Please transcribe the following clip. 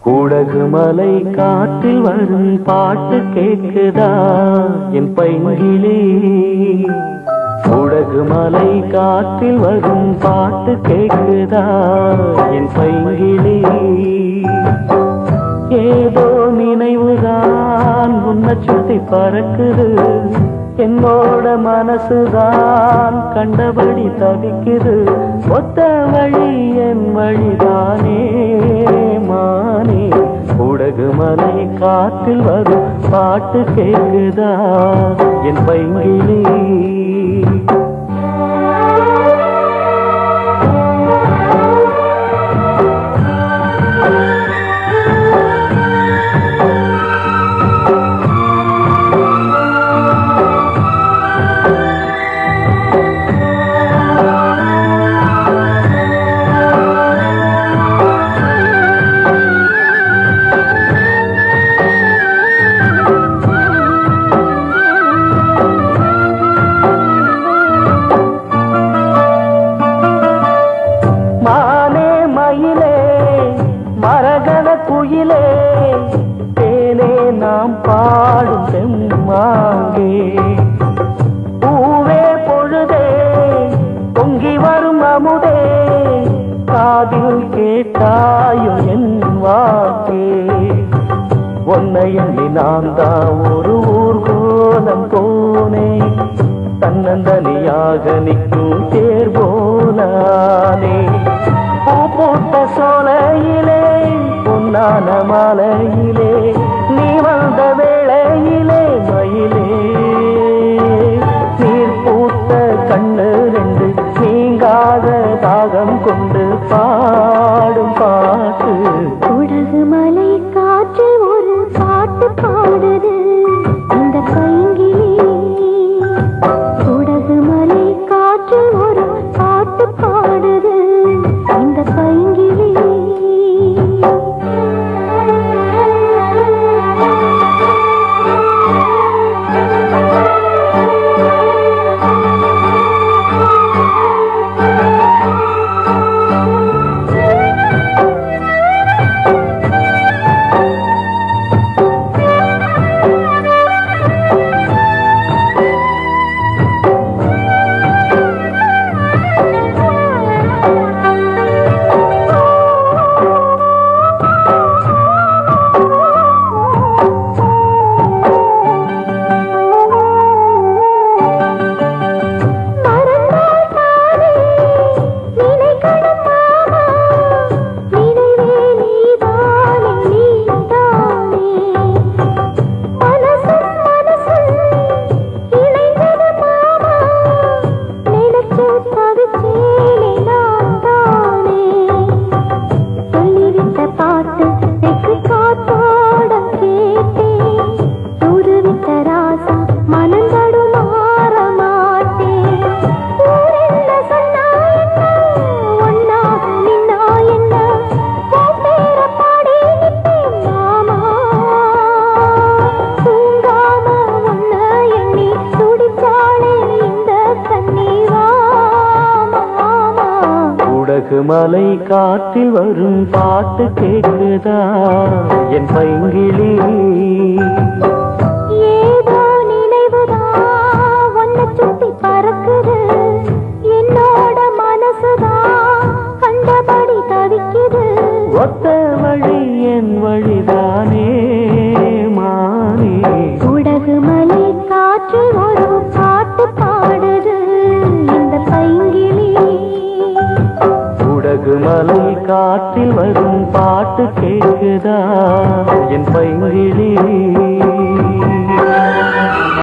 கூடகு மலை காற்றில் வரும் பாட்டு கேக்குதா என் பைங்கிளி? கூடகு மலை காற்றில் வரும் பாட்டு கேக்குதா என் பைங்கிளி? ஏதோ நினைவுதான் உன்னை சுத்தி பறக்குது, என்னோட மனசுதான் கண்டபடி தவிக்குது. ஒத்த வழி என் வழிதானே மானே. கூடகு மலை காற்றில் வரும் பாட்டு கேக்குதா என் பைங்கிளி? குயிலே தேனே நாம் பாடும் செம்மாங்கே, பூவே பொழுதே பொங்கி வரும் அமுதே, காதில் கேட்டாயோ என் வாக்கே. உன்னை எண்ணி நான் தான் ஒரு ஊர்கோலம் போனேன், தன்னந்தனியாக நிற்கும் தேர் போனானே. பூ போட்ட சோலையிலே பொன்னான மாலையிலே நீ வந்த வேளையிலே மயிலே, நீர் பூத்த கண்ணு ரெண்டு நீங்காத தாகம் கொண்டு பாடும் பாட்டு. குடகு மலை காற்று ஒரு பாட்டு பாடுது இந்த பைங்கிளி. குடகு மலை காற்று ஒரு பாட்டு பாடுது இந்த பைங்கிளி. கூடகு மலை காற்றில் வரும் பாட்டு கேக்குதா என் பைங்கிளி? ஏதோ நினைவுதான் உன்னை சுத்தி பறக்குது, என்னோட மனசுதான் கண்டபடி தவிக்குது. ஒத்த வழி என் வழிதானே மானே. குடகு மலை காற்று ஒரு பாட்டு பாடுது இந்த பைங்கிளி. கூடகு மலை காற்றில் வரும் பாட்டு கேக்குதா என் பைங்கிளி?